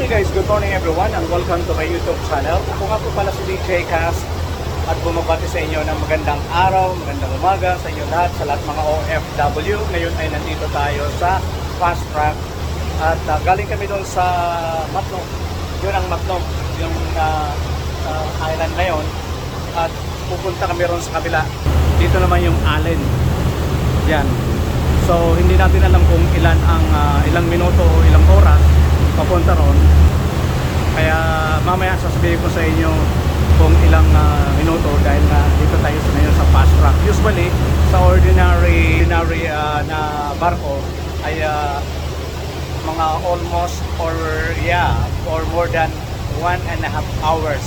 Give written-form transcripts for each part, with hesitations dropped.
Hey guys, good morning everyone and welcome to my YouTube channel. Ako nga po pala si DJ Cast at bumabati sa inyo ng magandang araw, magandang umaga sa inyo lahat, sa lahat mga OFW. Ngayon ay nandito tayo sa Fast Track at galing kami doon sa Matnog. Yun ang Matnog, yung island na yun. At pupunta kami ron sa kabila. Dito naman yung Allen. Yan. So hindi natin alam kung ilan ang ilang minuto o ilang oras papunta ron, kaya mamaya sasabihin ko sa inyo kung ilang minuto dahil dito tayo sa ngayon sa fast track. Usually sa ordinary na barko ay mga almost or more than 1.5 hours.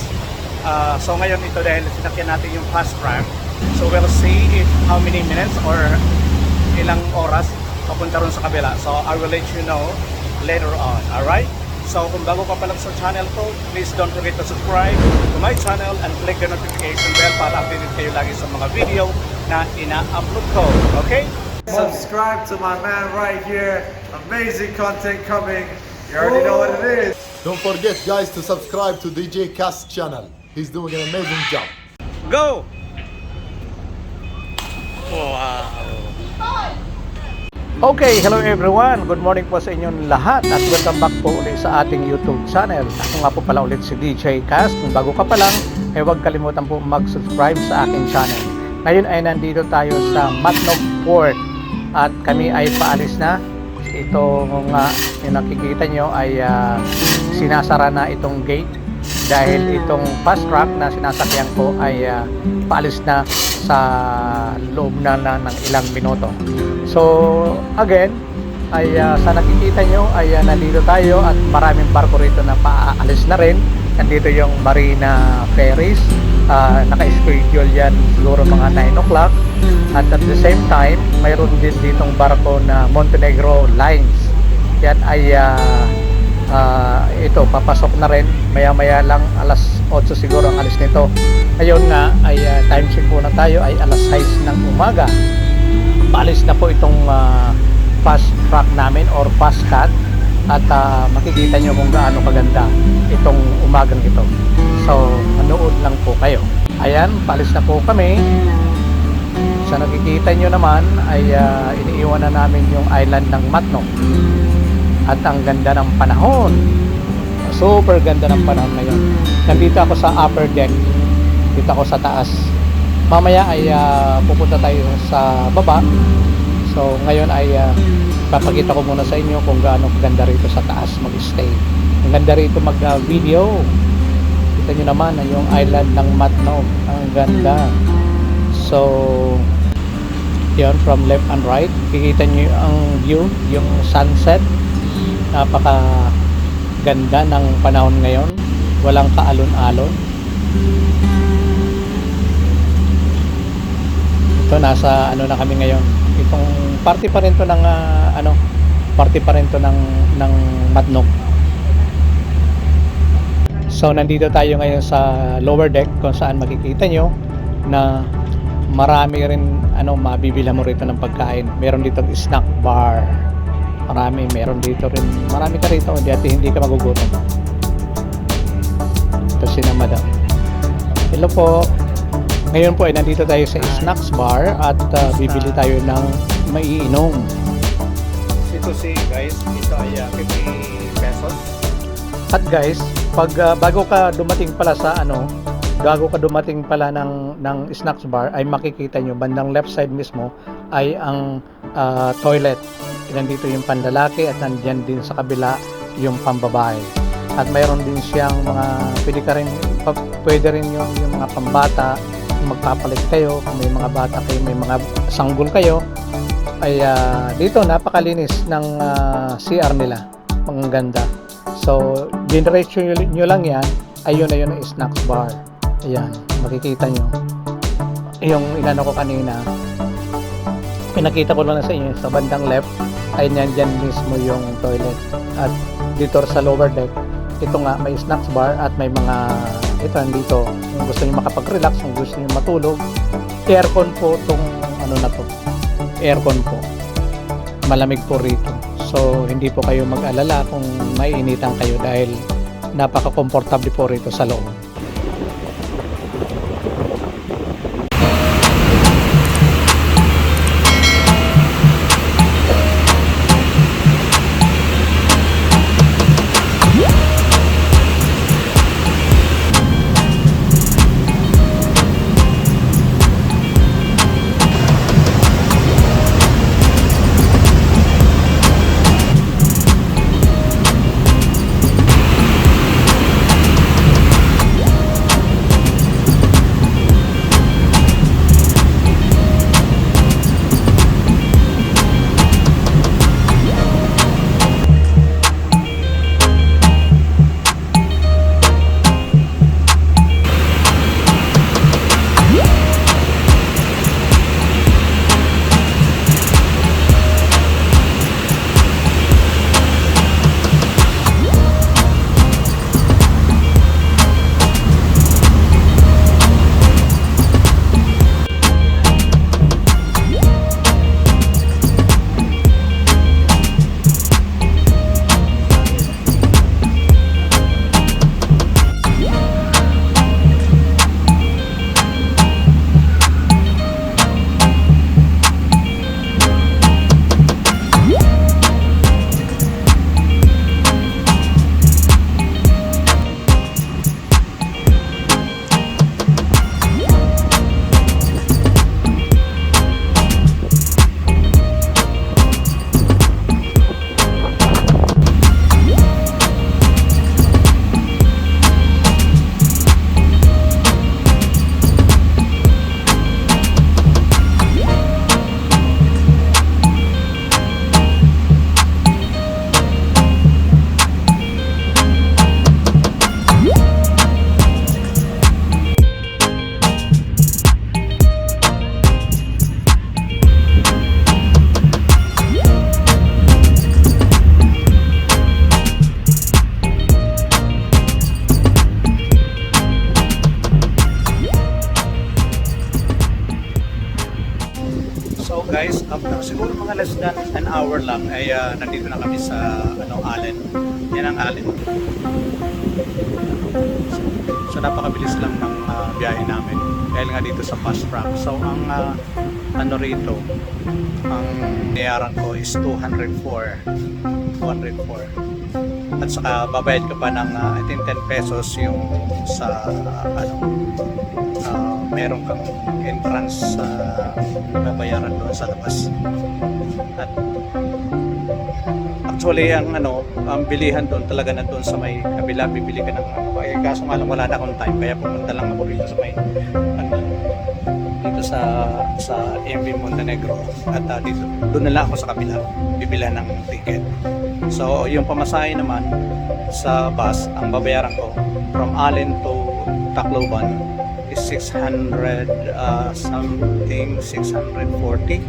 So ngayon ito dahil sinakyan natin yung fast track, so we'll see if how many minutes or ilang oras papunta ron sa kabila. So I will let you know later on, alright? So kung bago ka pa lang sa channel ko, please don't forget to subscribe to my channel and click the notification bell para updated kayo lagi sa mga video na ina-upload ko, okay? Subscribe to my man right here. Amazing content coming. You already know what it is. Don't forget guys to subscribe to DJ Cast channel. He's doing an amazing job. Go! Wow! Okay, hello everyone. Good morning po sa inyong lahat at welcome back po ulit sa ating YouTube channel. Ako nga po pala ulit si DJ Cast. Kung bago ka pa lang, ay huwag kalimutan po mag-subscribe sa aking channel. Ngayon ay nandito tayo sa Matnog Port at kami ay paalis na. Ito nga yung nakikita nyo ay sinasara na itong gate dahil itong fast track na sinasakyan ko ay paalis na sa loob na ng ilang minuto. So again ay sa nakikita nyo ay nandito tayo at maraming barko rito na paalis na rin. Nandito yung Marina Ferries, naka-schedule yan siguro mga 9 o'clock at at the same time mayroon din ditong barko na Montenegro Lines. Yan ay ito papasok na rin maya lang, alas 8 siguro ang alis nito. Ngayon nga ay time check po na tayo ay alas 6 ng umaga. Paalis na po itong fast track namin or fast cut at makikita nyo kung gaano kaganda itong umagang ito. So manood lang po kayo. Ayan, paalis na po kami. Sa nakikita nyo naman ay iniiwan na namin yung island ng Matnog. At ang ganda ng panahon, super ganda ng panahon ngayon. Nandito ako sa upper deck, dito ako sa taas. Mamaya ay pupunta tayo sa baba. So ngayon ay papakita ko muna sa inyo kung gaano ganda rito sa taas mag-stay. Ang ganda rito mag-video. Kita nyo naman yung island ng Matnog, ang ganda. So yun, from left and right kikita nyo ang view, yung sunset. Napaka ganda ng panahon ngayon, walang kaalon-alon. Ito nasa ano na kami ngayon, itong party pa rin to ng party pa rin to ng Matnog. So nandito tayo ngayon sa lower deck kung saan makikita nyo na marami rin mabibila mo rito ng pagkain. Meron dito snack bar, meron dito rin, marami ka rito, hindi ka magugutom. Ito si na madam. Hello po. Ngayon po ay nandito tayo sa snacks bar at bibili tayo ng maiinom. Ito guys, ito ay 50 pesos. At guys, pag bago ka dumating pala ng snacks bar ay makikita nyo bandang left side mismo ay ang toilet. Nandito yung pandalaki at nandiyan din sa kabila yung pambabae. At mayroon din siyang mga pwede rin yung mga pambata, kung magpapalit kayo, kung may mga bata kayo, may mga sanggol kayo, ay dito napakalinis ng CR nila, ang ganda. So diretso nyo lang yan, ayun na yun ang snacks bar. Ayan, makikita nyo yung inano ko kanina, pinakita ko lang sa inyo sa bandang left ay nandyan mismo yung toilet. At dito sa lower deck, ito nga may snacks bar at may mga ito nandito kung gusto niyo makapag-relax, kung gusto niyo matulog. Aircon po itong aircon po. malamig po rito. So hindi po kayo mag-alala kung maiinitan kayo dahil napaka-comfortable po rito sa loob. So guys, after siguro mga less than an hour lang ay nandito na kami sa Allen. Yan ang Allen. So napakabilis lang ng biyahe namin dahil nga dito sa fast track. So ang rito, ang bayaran ko is 204. At saka babayad ka pa ng I think 10 pesos yung sa meron kang entrance sa babayaran doon sa labas. At actually ang ang bilihan doon talaga na doon sa may kabila, bibili ka ng kaso nga lang wala na akong time kaya pumunta lang ako rito sa may dito sa MV Montenegro at dito doon na lang ako sa kabila bibilihan ng ticket. So yung pamasahe naman sa bus, ang babayaran ko from Allen to Tacloban is 600 something, 640.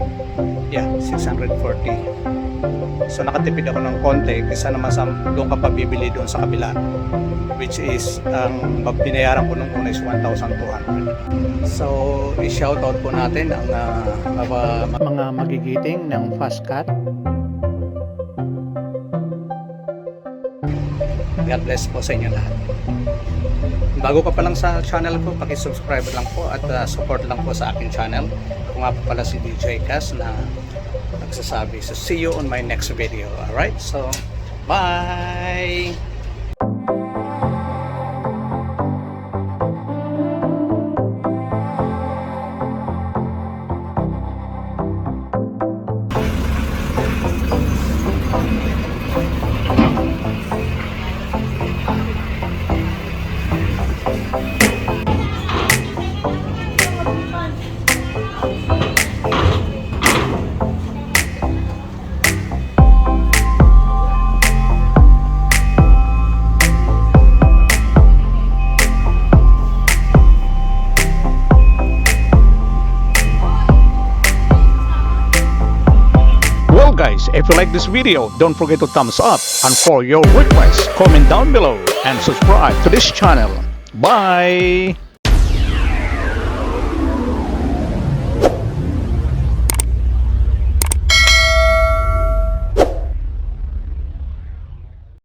Yeah, 640. So nakatipid ako ng konti kaysa naman sa doon ka pa bibili doon sa kabila, which is ang binayaran ko nung una is 1,200. So i-shoutout po natin ang mga magigiting ng fast cat. God bless po sa inyo lahat. Bago ka pa lang sa channel ko, paki-subscribe lang po at support lang po sa aking channel. Ako nga po pala si DJ Cass na nagsasabi. So see you on my next video. Alright? So, bye! Guys, if you like this video, don't forget to thumbs up, and for your requests, comment down below and subscribe to this channel. Bye!